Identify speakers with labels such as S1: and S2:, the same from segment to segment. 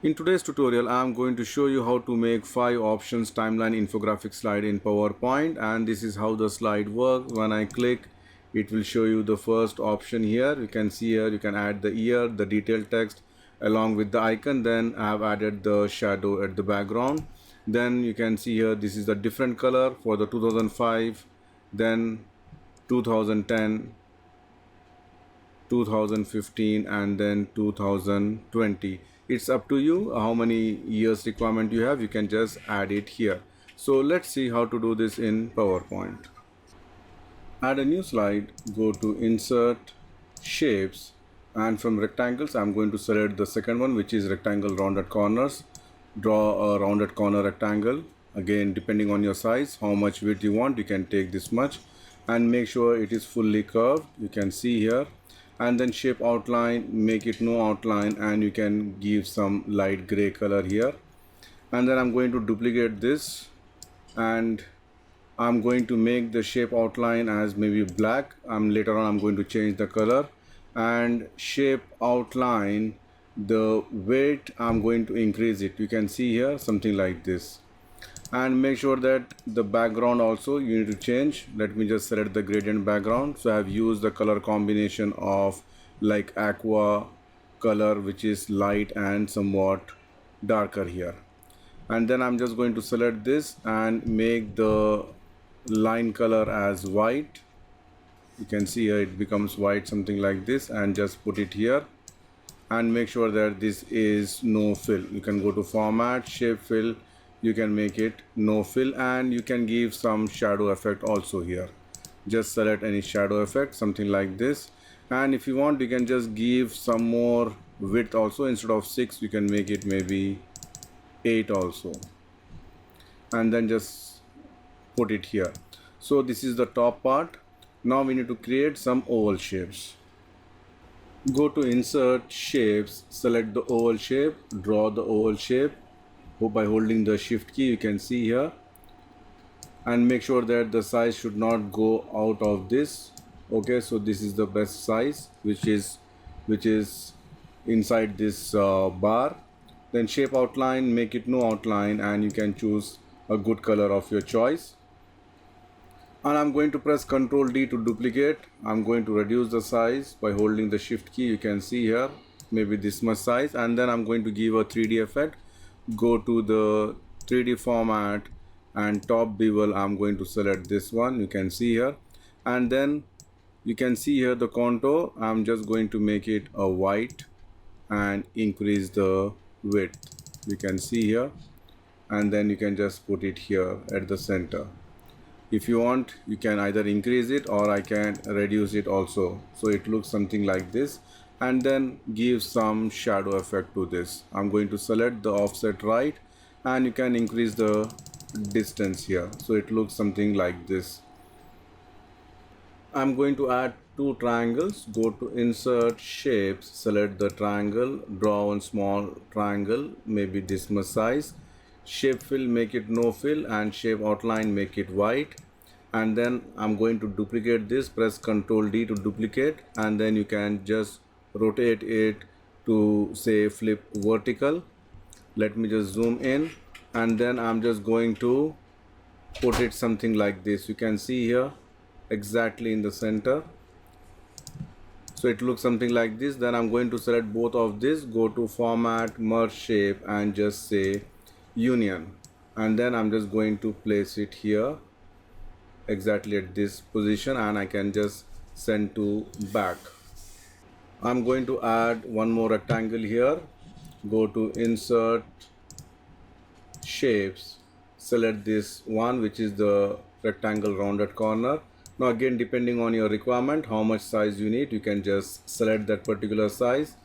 S1: In today's tutorial, I am going to show you how to make 5 options timeline infographic slide in PowerPoint, and this is how the slide works. When I click, it will show you the first option here. You can see here you can add the year, the detailed text along with the icon. Then I have added the shadow at the background. Then you can see here this is the different color for the 2005, then 2010, 2015, and then 2020. It's up to you how many years requirement you have. You can just add it here. So let's see how to do this in PowerPoint. Add a new slide, go to insert shapes, and from rectangles I'm going to select the second one, which is rectangle rounded corners. Draw a rounded corner rectangle. Again, depending on your size, how much width you want, you can take this much, and make sure it is fully curved. You can see here. And then shape outline, make it no outline, and you can give some light gray color here. And then I'm going to duplicate this, and I'm going to make the shape outline as maybe black. Later on I'm going to change the color. And shape outline, the weight I'm going to increase it. You can see here something like this. And make sure that the background also you need to change. Let me just select the gradient background. So I have used the color combination of like aqua color, which is light and somewhat darker here. And then I'm just going to select this and make the line color as white. You can see here it becomes white, something like this, and just put it here. And make sure that this is no fill. You can go to format, shape fill, you can make it no fill, and you can give some shadow effect also here. Just select any shadow effect, something like this. And if you want, you can just give some more width also. Instead of 6, you can make it maybe 8 also, and then just put it here. So this is the top part. Now we need to create some oval shapes. Go to insert shapes, select the oval shape, draw the oval shape by holding the shift key. You can see here, and make sure that the size should not go out of this. Okay, so this is the best size, which is inside this bar. Then shape outline, make it no outline, and you can choose a good color of your choice. And I'm going to press Ctrl D to duplicate. I'm going to reduce the size by holding the shift key. You can see here maybe this much size, and then I'm going to give a 3D effect. Go to the 3D format, and top bevel I'm going to select this one. You can see here, and then you can see here the contour. I'm just going to make it a white and increase the width. You can see here, and then you can just put it here at the center. If you want, you can either increase it or I can reduce it also, so it looks something like this. And then give some shadow effect to this. I'm going to select the offset right, and you can increase the distance here, so it looks something like this. I'm going to add two triangles. Go to insert shapes, select the triangle, draw one small triangle, maybe this much size. Shape fill, make it no fill, and shape outline, make it white. And then I'm going to duplicate this, press Ctrl D to duplicate, and then you can just rotate it to say flip vertical. Let me just zoom in, and then I'm just going to put it something like this. You can see here exactly in the center, so it looks something like this. Then I'm going to select both of this, go to format, merge shape, and just say union, and then I'm just going to place it here exactly at this position, and I can just send to back. I'm going to add one more rectangle here. Go to insert shapes, select this one, which is the rectangle rounded corner. Now again, depending on your requirement, how much size you need, you can just select that particular size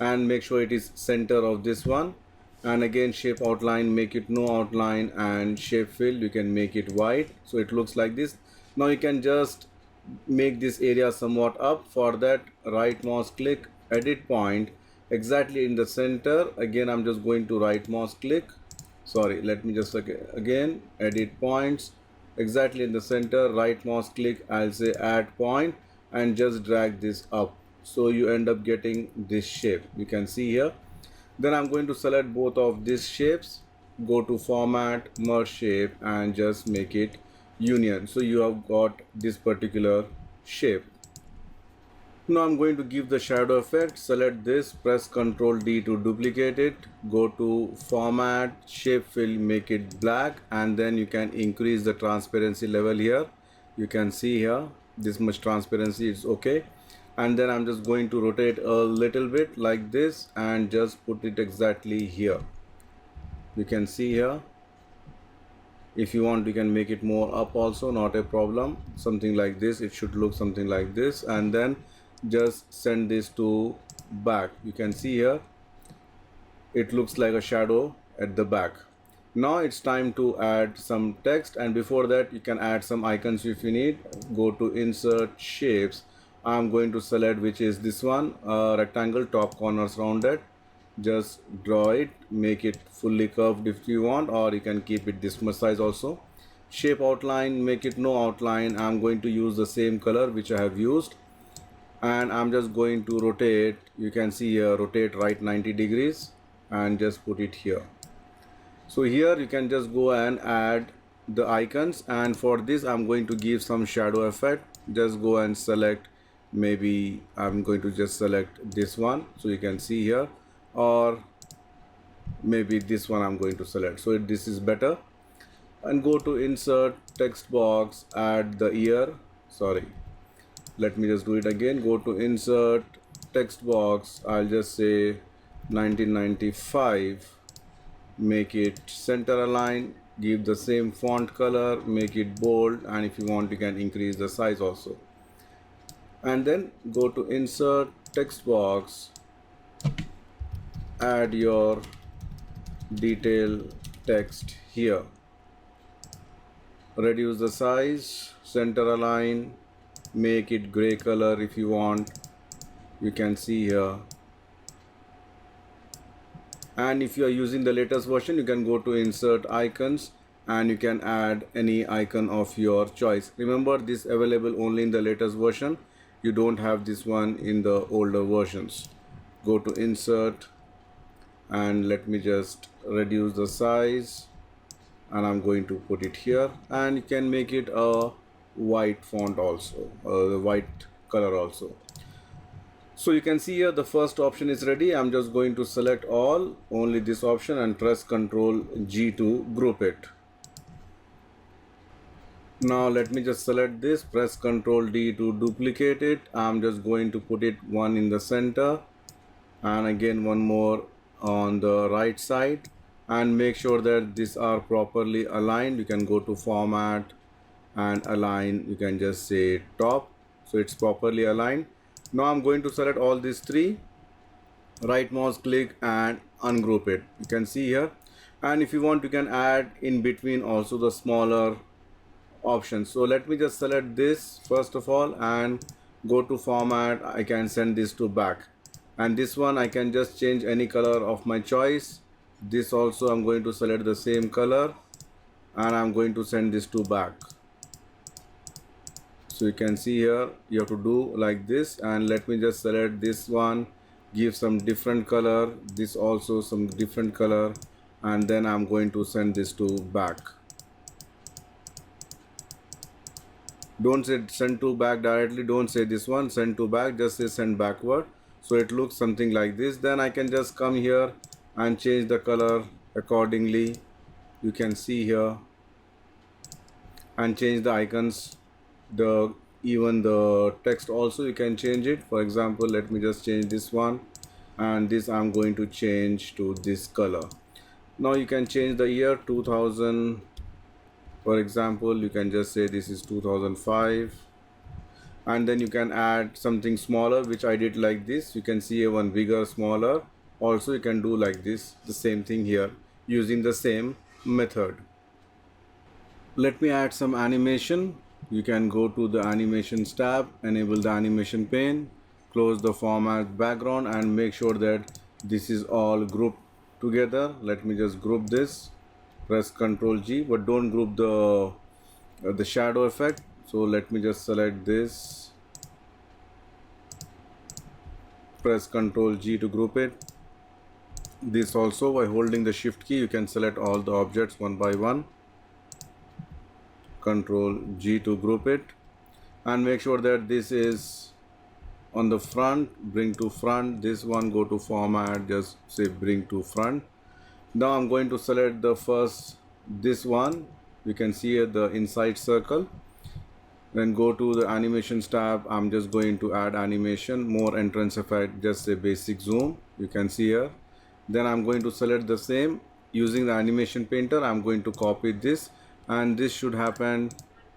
S1: and make sure it is center of this one. And again, shape outline, make it no outline, and shape fill, you can make it white, so it looks like this. Now you can just make this area somewhat up. For that, right mouse click, edit point exactly in the center. Again, I'm just going to right mouse click, sorry, let me just again edit points exactly in the center, right mouse click, I'll say add point, and just drag this up, so you end up getting this shape. You can see here. Then I'm going to select both of these shapes, go to format, merge shape, and just make it union. So you have got this particular shape. Now I'm going to give the shadow effect. Select this, press Ctrl D to duplicate it, go to format, shape fill, make it black, and then you can increase the transparency level here. You can see here this much transparency is okay. And then I'm just going to rotate a little bit like this and just put it exactly here. You can see here. If you want, you can make it more up also, not a problem. Something like this, it should look something like this. And then just send this to back. You can see here it looks like a shadow at the back. Now it's time to add some text, and before that you can add some icons if you need. Go to insert shapes. I'm going to select which is this one, rectangle, top corners rounded. Just draw it, make it fully curved if you want, or you can keep it this much size also. Shape outline, make it no outline. I'm going to use the same color which I have used, and I'm just going to rotate. You can see here, rotate right 90 degrees and just put it here. So here you can just go and add the icons, and for this I'm going to give some shadow effect. Just go and select, maybe I'm going to just select this one, so you can see here, or maybe this one I'm going to select, so this is better. And go to insert text box, add the year, sorry, let me just do it again. Go to insert text box, I'll just say 1995, make it center align, give the same font color, make it bold, and if you want you can increase the size also. And then go to insert text box, add your detail text here, reduce the size, center align, make it gray color if you want. You can see here. And if you are using the latest version, you can go to insert icons and you can add any icon of your choice. Remember, this available only in the latest version. You don't have this one in the older versions. Go to insert and let me just reduce the size, and I'm going to put it here, and you can make it a white font also, the white color also. So you can see here the first option is ready. I'm just going to select all, only this option, and press Ctrl G to group it. Now let me just select this, press Ctrl D to duplicate it. I'm just going to put it one in the center and again one more on the right side, and make sure that these are properly aligned. You can go to format and align, you can just say top, so it's properly aligned. Now I'm going to select all these three, right mouse click and ungroup it. You can see here, and if you want you can add in between also the smaller options. So let me just select this first of all and go to format. I can send this to back, and this one I can just change any color of my choice. This also I'm going to select the same color and I'm going to send this to back. So you can see here you have to do like this, and let me just select this one, give some different color, this also some different color, and then I'm going to send this to back. Don't say send to back directly, don't say this one send to back, just say send backward, so it looks something like this. Then I can just come here and change the color accordingly. You can see here, and change the icons, the even the text also you can change it. For example, let me just change this one, and this I'm going to change to this color. Now you can change the year 2000. For example, you can just say this is 2005, and then you can add something smaller, which I did like this. You can see one bigger, smaller. Also you can do like this, the same thing here using the same method. Let me add some animation. You can go to the animations tab, enable the animation pane, close the format background, and make sure that this is all grouped together. Let me just group this, press Ctrl G, but don't group the shadow effect. So let me just select this, press Ctrl G to group it. This also, by holding the shift key, you can select all the objects one by one. Control G to group it, and make sure that this is on the front. Bring to front. This one, go to format, just say bring to front. Now I'm going to select the first, this one. You can see here the inside circle. Then go to the animations tab. I'm just going to add animation, more entrance effect, just say basic zoom. You can see here. Then I'm going to select the same using the animation painter. I'm going to copy this, and this should happen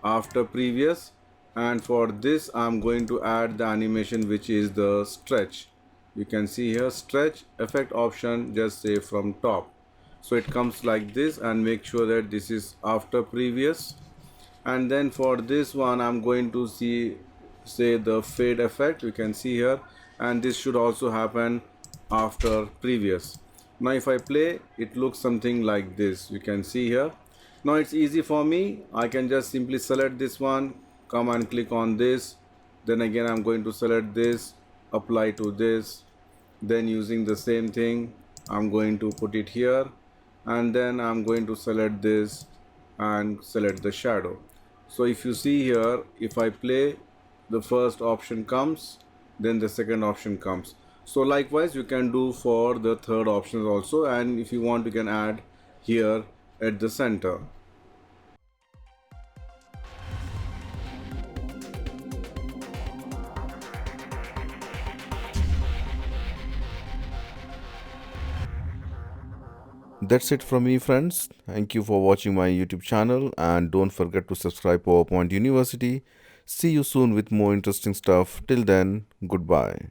S1: after previous. And for this I'm going to add the animation, which is the stretch. You can see here stretch effect option, just say from top. So it comes like this, and make sure that this is after previous. And then for this one I'm going to see, say the fade effect. You can see here, and this should also happen after previous. Now if I play, it looks something like this. You can see here. Now it's easy for me. I can just simply select this one, come and click on this. Then again I'm going to select this, apply to this. Then using the same thing, I'm going to put it here, and then I'm going to select this and select the shadow. So if you see here, if I play, the first option comes, then the second option comes. So likewise you can do for the third option also, and if you want you can add here at the center. That's it from me, friends. Thank you for watching my YouTube channel, and don't forget to subscribe PowerPoint University. See you soon with more interesting stuff. Till then, goodbye.